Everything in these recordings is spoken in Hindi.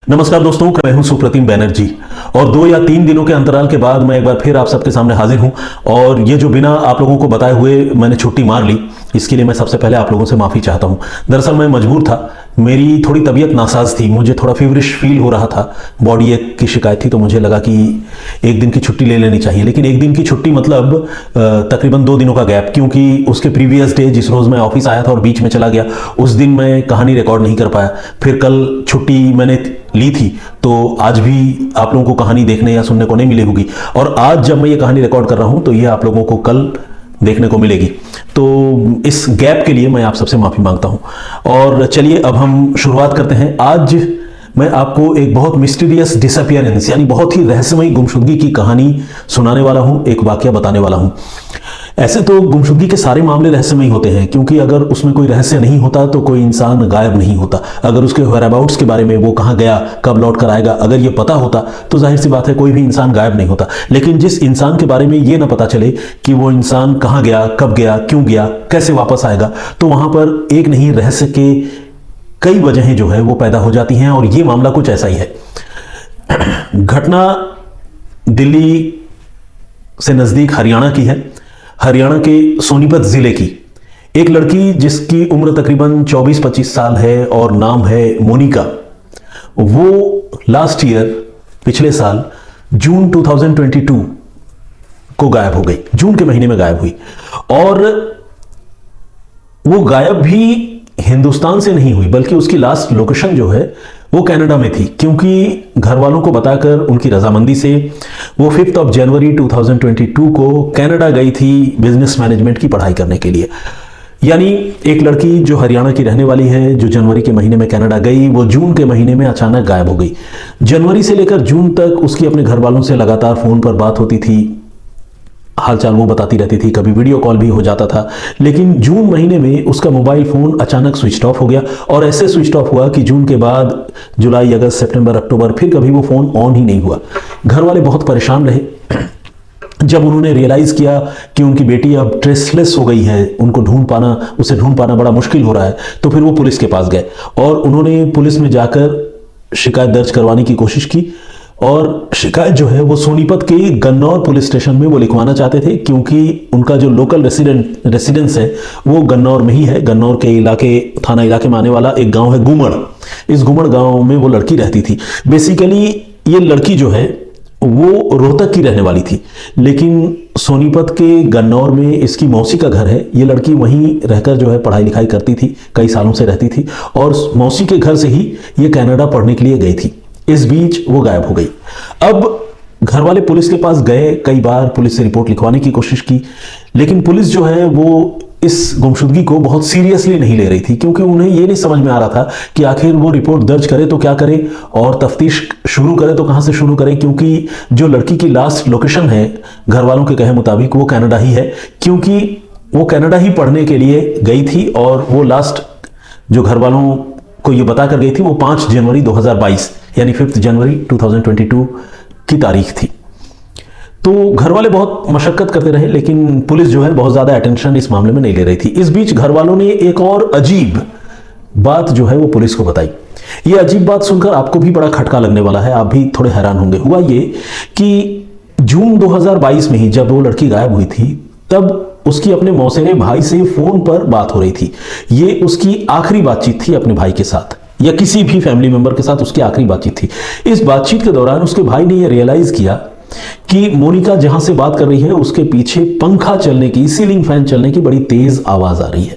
नमस्कार दोस्तों, मैं हूं सुप्रतिम बैनर्जी और 2 या 3 दिनों के अंतराल के बाद मैं एक बार फिर आप सबके सामने हाजिर हूं। और ये जो बिना आप लोगों को बताए हुए मैंने छुट्टी मार ली, इसके लिए मैं सबसे पहले आप लोगों से माफ़ी चाहता हूं। दरअसल मैं मजबूर था, मेरी थोड़ी तबीयत नासाज थी, मुझे थोड़ा फीवरिश फील हो रहा था, बॉडी एक की शिकायत थी, तो मुझे लगा कि एक दिन की छुट्टी ले लेनी चाहिए। लेकिन एक दिन की छुट्टी मतलब तकरीबन 2 दिनों का गैप, क्योंकि उसके प्रीवियस डे जिस रोज़ मैं ऑफिस आया था और बीच में चला गया, उस दिन मैं कहानी रिकॉर्ड नहीं कर पाया। फिर कल छुट्टी मैंने ली थी, तो आज भी आप लोगों को कहानी देखने या सुनने को नहीं मिली होगी। और आज जब मैं ये कहानी रिकॉर्ड कर रहा हूं तो ये आप लोगों को कल देखने को मिलेगी। तो इस गैप के लिए मैं आप सबसे माफी मांगता हूं। और चलिए अब हम शुरुआत करते हैं। आज मैं आपको एक बहुत मिस्टीरियस डिसअपियरेंस यानी बहुत ही रहस्यमयी गुमशुदगी की कहानी सुनाने वाला हूं, एक वाकया बताने वाला हूं। ऐसे तो गुमशुदगी के सारे मामले रहस्यमयी होते हैं, क्योंकि अगर उसमें कोई रहस्य नहीं होता तो कोई इंसान गायब नहीं होता। अगर उसके व्हेयरअबाउट्स के बारे में, वो कहां गया, कब लौट कर आएगा, अगर ये पता होता तो जाहिर सी बात है कोई भी इंसान गायब नहीं होता। लेकिन जिस इंसान के बारे में ये ना पता चले कि वो इंसान कहां गया, कब गया, क्यों गया, कैसे वापस आएगा, तो वहां पर एक नहीं रहस्य के कई वजहें जो है वो पैदा हो जाती हैं। और ये मामला कुछ ऐसा ही है। घटना दिल्ली से नजदीक हरियाणा की है, हरियाणा के सोनीपत जिले की। एक लड़की जिसकी उम्र तकरीबन 24-25 साल है और नाम है मोनिका, वो लास्ट ईयर, पिछले साल जून 2022 को गायब हो गई। जून के महीने में गायब हुई। और वो गायब भी हिंदुस्तान से नहीं हुई, बल्कि उसकी लास्ट लोकेशन जो है वो कनाडा में थी, क्योंकि घर वालों को बताकर उनकी रजामंदी से वो 5 जनवरी 2022 को कनाडा गई थी बिजनेस मैनेजमेंट की पढ़ाई करने के लिए। यानी एक लड़की जो हरियाणा की रहने वाली है, जो जनवरी के महीने में कनाडा गई, वो जून के महीने में अचानक गायब हो गई। जनवरी से लेकर जून तक उसकी अपने घर वालों से लगातार फोन पर बात होती थी, हालचाल वो बताती रहती थी, कभी वीडियो कॉल भी हो जाता था। लेकिन जून महीने में उसका मोबाइल फोन अचानक स्विच ऑफ हो गया। और ऐसे स्विच ऑफ हुआ कि जून के बाद जुलाई, अगस्त, सितंबर, अक्टूबर फिर कभी वो फोन ऑन ही नहीं हुआ। घर वाले बहुत परेशान रहे। जब उन्होंने रियलाइज किया कि उनकी बेटी अब ट्रेसलेस हो गई है, उनको उसे ढूंढ पाना बड़ा मुश्किल हो रहा है, तो फिर वो पुलिस के पास गए और उन्होंने पुलिस में जाकर शिकायत दर्ज करवाने की कोशिश की। और शिकायत जो है वो सोनीपत के गन्नौर पुलिस स्टेशन में वो लिखवाना चाहते थे, क्योंकि उनका जो लोकल रेसिडेंस है वो गन्नौर में ही है। गन्नौर के थाना इलाके में आने वाला एक गांव है गुमड़। इस गुमड़ गांव में वो लड़की रहती थी। बेसिकली ये लड़की जो है वो रोहतक की रहने वाली थी, लेकिन सोनीपत के गन्नौर में इसकी मौसी का घर है। ये लड़की वहीं रहकर जो है पढ़ाई लिखाई करती थी, कई सालों से रहती थी, और मौसी के घर से ही ये कनाडा पढ़ने के लिए गई थी। इस बीच वो गायब हो गई। अब घर वाले पुलिस के पास गए, कई बार पुलिस से रिपोर्ट लिखवाने की कोशिश की, लेकिन पुलिस जो है वो इस गुमशुदगी को बहुत सीरियसली नहीं ले रही थी, क्योंकि उन्हें ये नहीं समझ में आ रहा था कि आखिर वो रिपोर्ट दर्ज करे तो क्या करे और तफ्तीश शुरू करे तो कहां से शुरू करे, क्योंकि जो लड़की की लास्ट लोकेशन है घर वालों के कहे मुताबिक वो कनाडा ही है, क्योंकि वो कनाडा ही पढ़ने के लिए गई थी। और वो लास्ट जो घर वालों को ये बता कर गई थी वो 5 जनवरी 2022 यानी 5 जनवरी 2022 की तारीख थी। तो घर वाले बहुत मशक्कत करते रहे, लेकिन पुलिस जो है बहुत ज्यादा अटेंशन इस मामले में नहीं ले रही थी। इस बीच घर वालों ने एक और अजीब बात जो है वो पुलिस को बताई। ये अजीब बात सुनकर आपको भी बड़ा खटका लगने वाला है, आप भी थोड़े हैरान होंगे। हुआ ये कि जून 2022 में ही जब वो लड़की गायब हुई थी, तब उसकी अपने मौसेरे भाई से फोन पर बात हो रही थी। ये उसकी आखिरी बातचीत थी अपने भाई के साथ, या किसी भी फैमिली मेंबर के साथ उसकी आखिरी बातचीत थी। इस बातचीत के दौरान उसके भाई ने यह रियलाइज किया कि मोनिका जहां से बात कर रही है उसके पीछे पंखा चलने की, सीलिंग फैन चलने की बड़ी तेज आवाज आ रही है।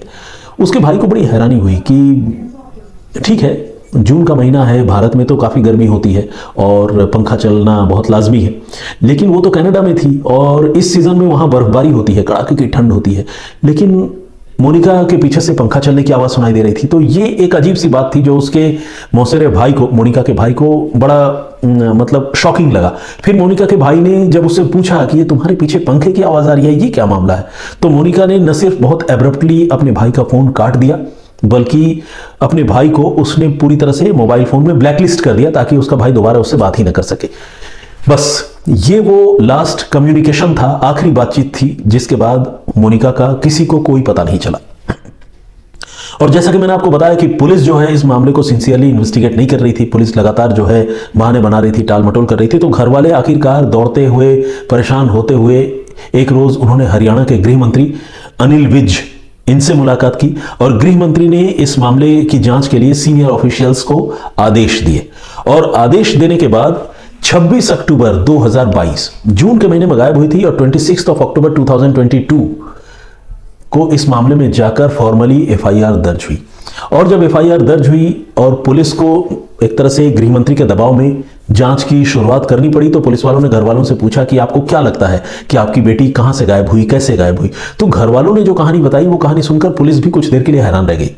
उसके भाई को बड़ी हैरानी हुई कि ठीक है, जून का महीना है, भारत में तो काफी गर्मी होती है और पंखा चलना बहुत लाजमी है, लेकिन वो तो कनाडा में थी और इस सीजन में वहां बर्फबारी होती है, कड़ाके की ठंड होती है, लेकिन मोनिका के पीछे से पंखा चलने की आवाज सुनाई दे रही थी। तो ये एक अजीब सी बात थी जो उसके मौसेरे भाई को, मोनिका के भाई को बड़ा मतलब शॉकिंग लगा। फिर मोनिका के भाई ने जब उससे पूछा कि ये तुम्हारे पीछे पंखे की आवाज आ रही है, ये क्या मामला है, तो मोनिका ने न सिर्फ बहुत एब्रप्टली अपने भाई का फोन काट दिया, बल्कि अपने भाई को उसने पूरी तरह से मोबाइल फोन में ब्लैकलिस्ट कर दिया, ताकि उसका भाई दोबारा उससे बात ही न कर सके। बस ये वो लास्ट कम्युनिकेशन था, आखिरी बातचीत थी, जिसके बाद मोनिका का किसी को कोई पता नहीं चला। और जैसा कि मैंने आपको बताया कि पुलिस जो है इस मामले को सिंसियरली इन्वेस्टिगेट नहीं कर रही थी, पुलिस लगातार जो है बहाने बना रही थी, टाल मटोल कर रही थी। तो घर वाले आखिरकार दौड़ते हुए, परेशान होते हुए एक रोज उन्होंने हरियाणा के गृह मंत्री अनिल विज इनसे मुलाकात की और गृह मंत्री ने इस मामले की जांच के लिए सीनियर ऑफिशियल्स को आदेश दिए। और आदेश देने के बाद 26 अक्टूबर 2022 जून के महीने में गायब हुई थी और 26 अक्टूबर 2022 को इस मामले में जाकर फॉर्मली एफआईआर दर्ज हुई। और जब एफआईआर दर्ज हुई और पुलिस को एक तरह से गृह मंत्री के दबाव में जांच की शुरुआत करनी पड़ी, तो पुलिस वालों ने घर वालों से पूछा कि आपको क्या लगता है कि आपकी बेटी कहां से गायब हुई, कैसे गायब हुई। तो घर वालों ने जो कहानी बताई वो कहानी सुनकर पुलिस भी कुछ देर के लिए हैरान रह गई।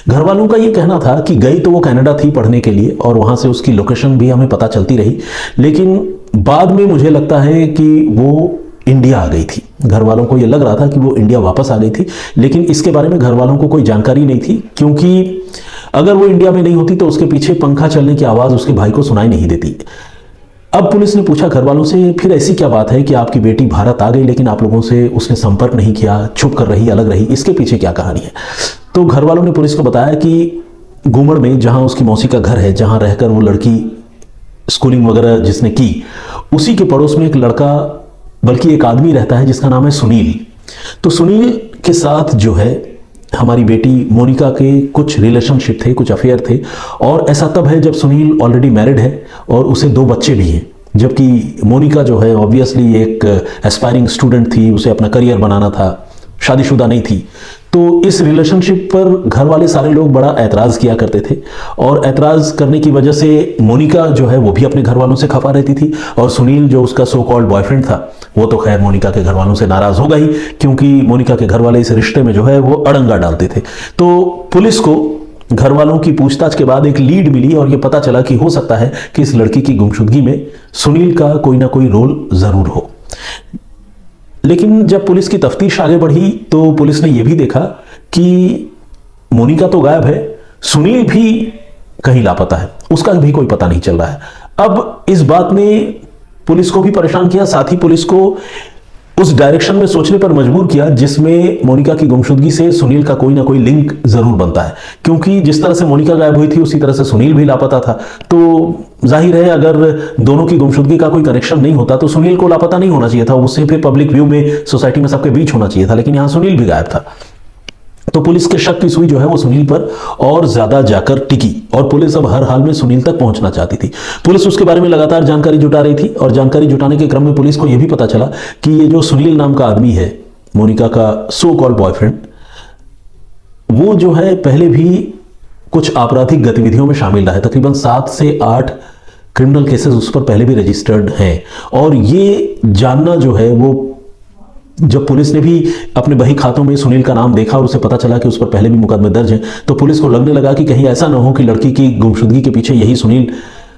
घर वालों का ये कहना था कि गई तो वो कनाडा थी पढ़ने के लिए और वहां से उसकी लोकेशन भी हमें पता चलती रही, लेकिन बाद में मुझे लगता है कि वो इंडिया आ गई थी। घर वालों को यह लग रहा था कि वो इंडिया वापस आ गई थी, लेकिन इसके बारे में घर वालों को कोई जानकारी नहीं थी, क्योंकि अगर वो इंडिया में नहीं होती तो उसके पीछे पंखा चलने की आवाज उसके भाई को सुनाई नहीं देती। अब पुलिस ने पूछा घर वालों से, फिर ऐसी क्या बात है कि आपकी बेटी भारत आ गई लेकिन आप लोगों से उसने संपर्क नहीं किया, चुप कर रही, अलग रही, इसके पीछे क्या कहानी है। तो घर वालों ने पुलिस को बताया कि गुमड़ में जहां उसकी मौसी का घर है, जहां रहकर वो लड़की स्कूलिंग वगैरह जिसने की, उसी के पड़ोस में एक लड़का, बल्कि एक आदमी रहता है जिसका नाम है सुनील। तो सुनील के साथ जो है हमारी बेटी मोनिका के कुछ रिलेशनशिप थे, कुछ अफेयर थे। और ऐसा तब है जब सुनील ऑलरेडी मैरिड है और उसे 2 बच्चे भी हैं, जबकि मोनिका जो है ऑब्वियसली एक एस्पायरिंग स्टूडेंट थी, उसे अपना करियर बनाना था, शादीशुदा नहीं थी। तो इस रिलेशनशिप पर घर वाले सारे लोग बड़ा ऐतराज किया करते थे और ऐतराज करने की वजह से मोनिका जो है वो भी अपने घर वालों से खफा रहती थी और सुनील जो उसका सो कॉल्ड बॉयफ्रेंड था वो तो खैर मोनिका के घर वालों से नाराज हो गई, क्योंकि मोनिका के घर वाले इस रिश्ते में जो है वो अड़ंगा डालते थे। तो पुलिस को घर वालों की पूछताछ के बाद एक लीड मिली और यह पता चला कि हो सकता है कि इस लड़की की गुमशुदगी में सुनील का कोई ना कोई रोल जरूर हो। लेकिन जब पुलिस की तफ्तीश आगे बढ़ी तो पुलिस ने यह भी देखा कि मोनिका तो गायब है, सुनील भी कहीं लापता है, उसका भी कोई पता नहीं चल रहा है। अब इस बात ने पुलिस को भी परेशान किया, साथ ही पुलिस को उस डायरेक्शन में सोचने पर मजबूर किया जिसमें मोनिका की गुमशुदगी से सुनील का कोई ना कोई लिंक जरूर बनता है, क्योंकि जिस तरह से मोनिका गायब हुई थी उसी तरह से सुनील भी लापता था। तो जाहिर है अगर दोनों की गुमशुदगी का कोई कनेक्शन नहीं होता तो सुनील को लापता नहीं होना चाहिए था, उससे फिर पब्लिक व्यू में, सोसाइटी में सबके बीच होना चाहिए था, लेकिन यहां सुनील भी गायब था। तो पुलिस के शक की सुई जो है वो सुनील पर और ज्यादा जाकर टिकी और पुलिस अब हर हाल में सुनील तक पहुंचना चाहती थी। पुलिस उसके बारे में लगातार जानकारी जुटा रही थी और जानकारी जुटाने के क्रम में पुलिस को यह भी पता चला कि ये जो सुनील नाम का आदमी है, मोनिका का सो कॉल्ड बॉयफ्रेंड, वो जो है पहले भी कुछ आपराधिक गतिविधियों में शामिल रहा है। तकरीबन 7 से 8 क्रिमिनल केसेस उस पर पहले भी रजिस्टर्ड हैं। और ये जानना जो है वो जब पुलिस ने भी अपने बही खातों में सुनील का नाम देखा और उसे पता चला कि उस पर पहले भी मुकदमे दर्ज हैं, तो पुलिस को लगने लगा कि कहीं ऐसा ना हो कि लड़की की गुमशुदगी के पीछे यही सुनील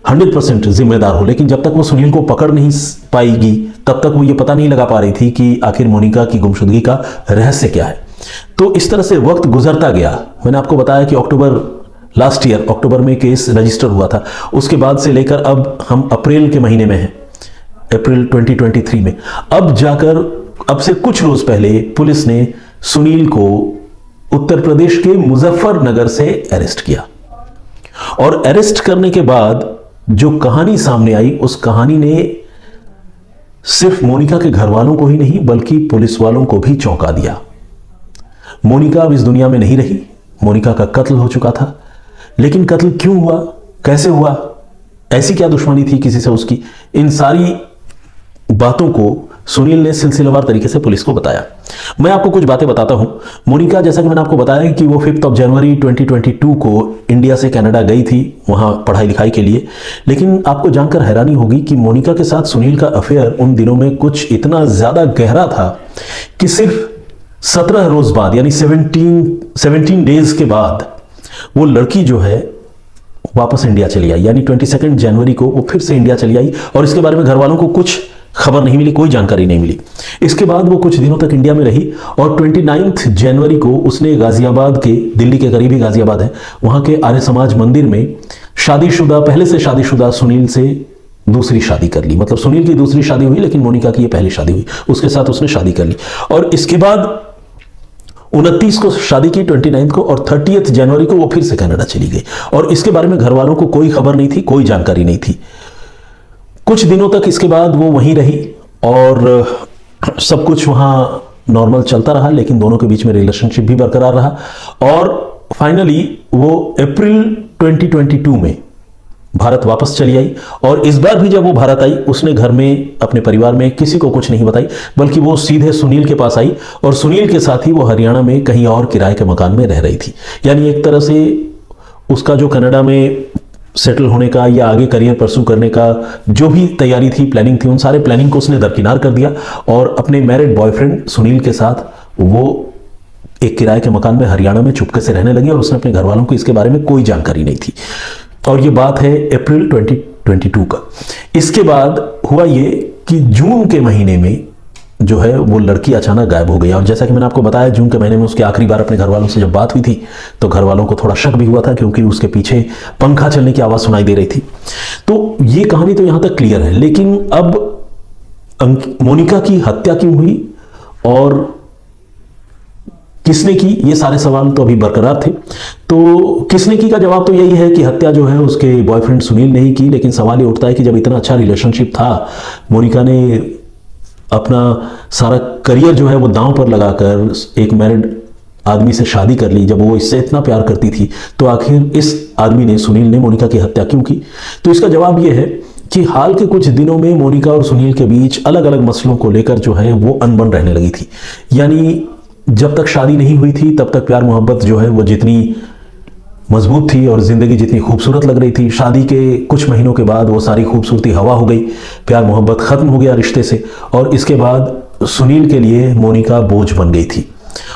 100% जिम्मेदार हो। लेकिन जब तक वो सुनील को पकड़ नहीं पाएगी तब तक वो ये पता नहीं लगा पा रही थी कि आखिर मोनिका की गुमशुदगी का रहस्य क्या है। तो इस तरह से वक्त गुजरता गया। मैंने आपको बताया कि लास्ट ईयर अक्टूबर में केस रजिस्टर हुआ था, उसके बाद से लेकर अब हम अप्रैल के महीने में हैं, अप्रैल 2023 में। अब जाकर अब से कुछ रोज पहले पुलिस ने सुनील को उत्तर प्रदेश के मुजफ्फरनगर से अरेस्ट किया और अरेस्ट करने के बाद जो कहानी सामने आई उस कहानी ने सिर्फ मोनिका के घर वालों को ही नहीं बल्कि पुलिस वालों को भी चौंका दिया। मोनिका अब इस दुनिया में नहीं रही, मोनिका का कत्ल हो चुका था। लेकिन कत्ल क्यों हुआ, कैसे हुआ, ऐसी क्या दुश्मनी थी किसी से उसकी, इन सारी बातों को सुनील ने सिलसिलेवार तरीके से पुलिस को बताया। मैं आपको कुछ बातें बताता हूं। मोनिका, जैसा कि मैंने आपको बताया कि वो 5 जनवरी 2022 को इंडिया से कनाडा गई थी वहां पढ़ाई लिखाई के लिए। लेकिन आपको जानकर हैरानी होगी कि मोनिका के साथ सुनील का अफेयर उन दिनों में कुछ इतना ज्यादा गहरा था कि सिर्फ 17 रोज बाद यानी 17 डेज के बाद वो लड़की जो है वापस इंडिया चली आई, यानी 22 जनवरी को वो फिर से इंडिया चली आई और इसके बारे में घर वालों को कुछ खबर नहीं मिली, कोई जानकारी नहीं मिली। इसके बाद वो कुछ दिनों तक इंडिया में रही और 29 जनवरी को उसने गाजियाबाद के, दिल्ली के करीब ही गाजियाबाद है, वहां के आर्य समाज मंदिर में शादीशुदा, पहले से शादीशुदा सुनील से दूसरी शादी कर ली। मतलब सुनील की दूसरी शादी हुई लेकिन मोनिका की ये पहली शादी हुई, उसके साथ उसने शादी कर ली। और इसके बाद 29 को शादी की, 29 को, और 30 जनवरी को वो फिर से कनाडा चली गई। और इसके बारे में घर वालों को कोई खबर नहीं थी, कोई जानकारी नहीं थी। कुछ दिनों तक इसके बाद वो वहीं रही और सब कुछ वहां नॉर्मल चलता रहा, लेकिन दोनों के बीच में रिलेशनशिप भी बरकरार रहा। और फाइनली वो अप्रैल 2022 में भारत वापस चली आई। और इस बार भी जब वो भारत आई, उसने घर में अपने परिवार में किसी को कुछ नहीं बताई, बल्कि वो सीधे सुनील के पास आई और सुनील के साथ ही वो हरियाणा में कहीं और किराए के मकान में रह रही थी। यानी एक तरह से उसका जो कनाडा में सेटल होने का या आगे करियर परस्यू करने का जो भी तैयारी थी, प्लानिंग थी, उन सारे प्लानिंग को उसने दरकिनार कर दिया और अपने मैरिड बॉयफ्रेंड सुनील के साथ वो एक किराए के मकान में हरियाणा में चुपके से रहने लगी। और उसने अपने घर वालों को इसके बारे में कोई जानकारी नहीं थी। और ये बात है अप्रैल 2022 का। इसके बाद हुआ ये कि जून के महीने में जो है वो लड़की अचानक गायब हो गई। और जैसा कि मैंने आपको बताया, जून के महीने में उसकी आखिरी बार अपने घर वालों से जब बात हुई थी, तो घर वालों को थोड़ा शक भी हुआ था, क्योंकि उसके पीछे पंखा चलने की आवाज सुनाई दे रही थी। तो ये कहानी तो यहां तक क्लियर है। लेकिन अब मोनिका की हत्या क्यों हुई और किसने की, ये सारे सवाल तो अभी बरकरार थे। तो किसने की का जवाब तो यही है कि हत्या जो है उसके बॉयफ्रेंड सुनील ने ही की। लेकिन सवाल ये उठता है कि जब इतना अच्छा रिलेशनशिप था, मोनिका ने अपना सारा करियर जो है वो दांव पर लगाकर एक मैरिड आदमी से शादी कर ली, जब वो इससे इतना प्यार करती थी, तो आखिर इस आदमी ने, सुनील ने, मोनिका की हत्या क्यों की? तो इसका जवाब ये है कि हाल के कुछ दिनों में मोनिका और सुनील के बीच अलग अलग मसलों को लेकर जो है वो अनबन रहने लगी थी। यानी जब तक शादी नहीं हुई थी तब तक प्यार मोहब्बत जो है वो जितनी मजबूत थी और जिंदगी जितनी खूबसूरत लग रही थी, शादी के कुछ महीनों के बाद वो सारी खूबसूरती हवा हो गई, प्यार मोहब्बत खत्म हो गया रिश्ते से। और इसके बाद सुनील के लिए मोनिका बोझ बन गई थी।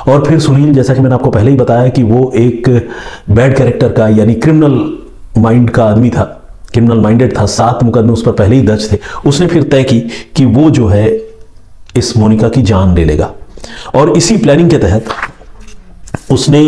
और फिर सुनील, जैसा कि मैंने आपको पहले ही बताया कि वो एक बैड कैरेक्टर का, यानी क्रिमिनल माइंड का आदमी था, क्रिमिनल माइंडेड था। 7 मुकदमे उस पर पहले ही दर्ज थे। उसने फिर तय की कि वो जो है इस मोनिका की जान ले लेगा। और इसी प्लानिंग के तहत उसने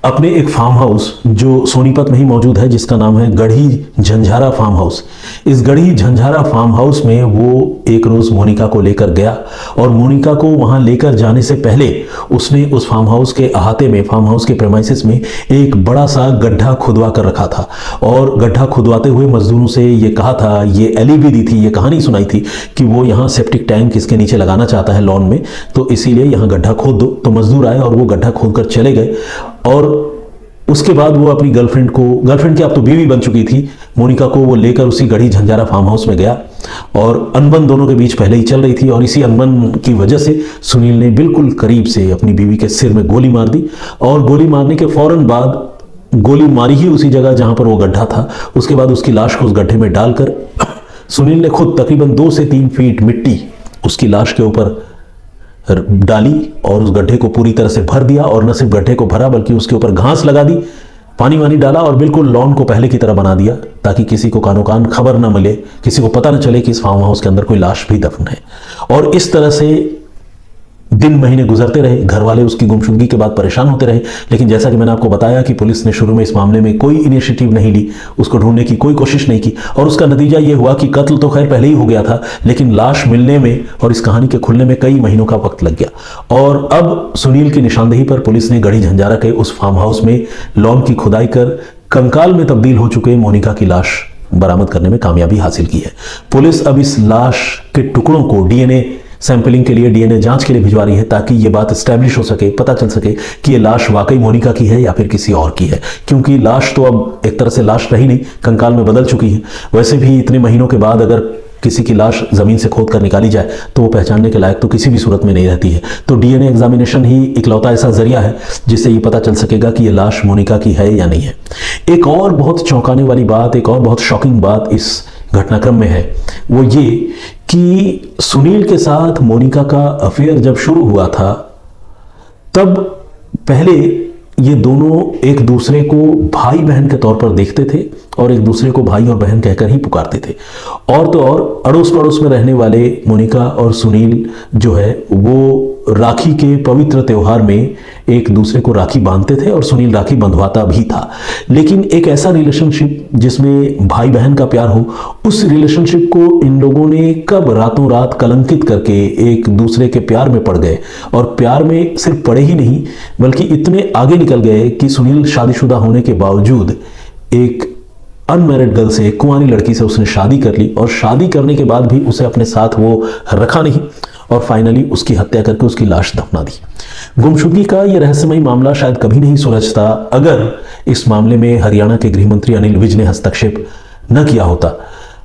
अपने एक फार्म हाउस जो सोनीपत में ही मौजूद है, जिसका नाम है गढ़ी झंझारा फार्म हाउस, इस गढ़ी झंझारा फार्म हाउस में वो एक रोज मोनिका को लेकर गया। और मोनिका को वहां लेकर जाने से पहले उसने उस फार्म हाउस के अहाते में, फार्म हाउस के प्रेमाइसिस में एक बड़ा सा गड्ढा खुदवा कर रखा था। और गड्ढा खुदवाते हुए मजदूरों से ये कहा था, ये एलिबी दी थी, ये कहानी सुनाई थी कि वो यहाँ सेप्टिक टैंक इसके नीचे लगाना चाहता है लॉन में, तो इसीलिए यहाँ गड्ढा खोद दो। तो मजदूर आए और वो गड्ढा खोद कर चले गए। और उसके बाद वो अपनी गर्लफ्रेंड की अब तो बीवी बन चुकी थी, मोनिका को वो लेकर उसी गढ़ी झंझारा फार्म हाउस में गया। और अनबन दोनों के बीच पहले ही चल रही थी। और इसी अनबन की वजह से सुनील ने बिल्कुल करीब से अपनी बीवी के सिर में गोली मार दी। और गोली मारने के फौरन बाद, गोली मारी ही उसी जगह जहां पर वो गड्ढा था, उसके बाद उसकी लाश को उस गड्ढे में डालकर सुनील ने खुद तकरीबन 2 से 3 फीट मिट्टी उसकी लाश के ऊपर डाली और उस गड्ढे को पूरी तरह से भर दिया। और न सिर्फ गड्ढे को भरा बल्कि उसके ऊपर घास लगा दी, पानी वानी डाला और बिल्कुल लॉन को पहले की तरह बना दिया, ताकि किसी को कानो कान खबर न मिले, किसी को पता न चले कि इस फार्म हाउस के अंदर कोई लाश भी दफन है। और इस तरह से दिन महीने गुजरते रहे। घर वाले उसकी गुमशुदगी के बाद परेशान होते रहे। लेकिन जैसा कि मैंने आपको बताया कि पुलिस ने शुरू में इस मामले में कोई इनिशिएटिव नहीं ली, उसको ढूंढने की कोई कोशिश नहीं की। और उसका नतीजा यह हुआ कि कत्ल तो खैर पहले ही हो गया था, लेकिन लाश मिलने में और इस कहानी के खुलने में कई महीनों का वक्त लग गया। और अब सुनील की निशानदेही पर पुलिस ने गढ़ी झंझारा के उस फार्म हाउस में लॉन की खुदाई कर कंकाल में तब्दील हो चुके मोनिका की लाश बरामद करने में कामयाबी हासिल की है। पुलिस अब इस लाश के टुकड़ों को डीएनए सैंपलिंग के लिए, डीएनए जांच के लिए भिजवा रही है, ताकि ये बात एस्टैब्लिश हो सके, पता चल सके कि ये लाश वाकई मोनिका की है या फिर किसी और की है। क्योंकि लाश तो अब एक तरह से लाश रही नहीं, कंकाल में बदल चुकी है। वैसे भी इतने महीनों के बाद अगर किसी की लाश जमीन से खोद कर निकाली जाए तो वो पहचानने के लायक तो किसी भी सूरत में नहीं रहती है। तो डीएनए एग्जामिनेशन ही इकलौता ऐसा जरिया है जिससे ये पता चल सकेगा कि ये लाश मोनिका की है या नहीं है। एक और बहुत चौंकाने वाली बात, एक और बहुत शॉकिंग बात इस घटनाक्रम में है, वो ये कि सुनील के साथ मोनिका का अफेयर जब शुरू हुआ था, तब पहले ये दोनों एक दूसरे को भाई बहन के तौर पर देखते थे और एक दूसरे को भाई और बहन कहकर ही पुकारते थे। और तो और अड़ोस पड़ोस में रहने वाले मोनिका और सुनील जो है वो राखी के पवित्र त्योहार में एक दूसरे को राखी बांधते थे और सुनील राखी बंधवाता भी था। लेकिन एक ऐसा रिलेशनशिप जिसमें भाई बहन का प्यार हो, उस रिलेशनशिप को इन लोगों ने कब रातों रात कलंकित करके एक दूसरे के प्यार में पड़ गए। और प्यार में सिर्फ पड़े ही नहीं बल्कि इतने आगे निकल गए कि सुनील शादीशुदा होने के बावजूद एक अनमैरिड गर्ल से, कुंवारी लड़की से उसने शादी कर ली और शादी करने के बाद भी उसे अपने साथ वो रखा नहीं और फाइनली उसकी हत्या करके उसकी लाश दफना दी। गुमशुदगी का यह रहस्यमयी मामला शायद कभी नहीं सुलझता अगर इस मामले में हरियाणा के गृह मंत्री अनिल विज ने हस्तक्षेप न किया होता।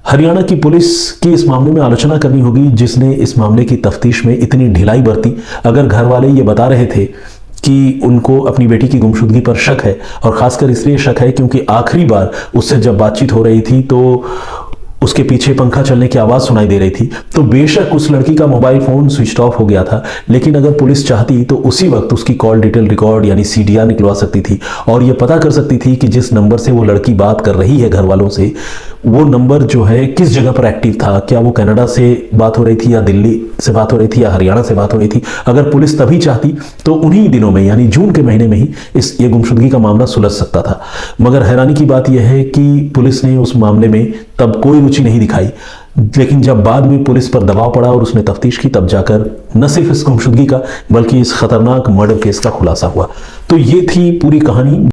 हरियाणा की पुलिस की इस मामले में आलोचना करनी होगी जिसने इस मामले की तफ्तीश में इतनी ढिलाई बरती। अगर घर वाले ये बता रहे थे कि उनको अपनी बेटी की गुमशुदगी पर शक है, और खासकर इसलिए शक है क्योंकि आखिरी बार उससे जब बातचीत हो रही थी तो उसके पीछे पंखा चलने की आवाज सुनाई दे रही थी, तो बेशक उस लड़की का मोबाइल फोन स्विच ऑफ हो गया था, लेकिन अगर पुलिस चाहती तो उसी वक्त उसकी कॉल डिटेल रिकॉर्ड यानी सीडीआर निकलवा सकती थी और यह पता कर सकती थी कि जिस नंबर से वो लड़की बात कर रही है घर वालों से, वो नंबर जो है किस जगह पर एक्टिव था। क्या वो कनाडा से बात हो रही थी या दिल्ली से बात हो रही थी या हरियाणा से बात हो रही थी। अगर पुलिस तभी चाहती तो उन्हीं दिनों में यानी जून के महीने में ही ये गुमशुदगी का मामला सुलझ सकता था। मगर हैरानी की बात यह है कि पुलिस ने उस मामले में तब कोई रुचि नहीं दिखाई, लेकिन जब बाद में पुलिस पर दबाव पड़ा और उसने तफ्तीश की तब जाकर न सिर्फ इस गुमशुदगी का बल्कि इस खतरनाक मर्डर केस का खुलासा हुआ। तो ये थी पूरी कहानी।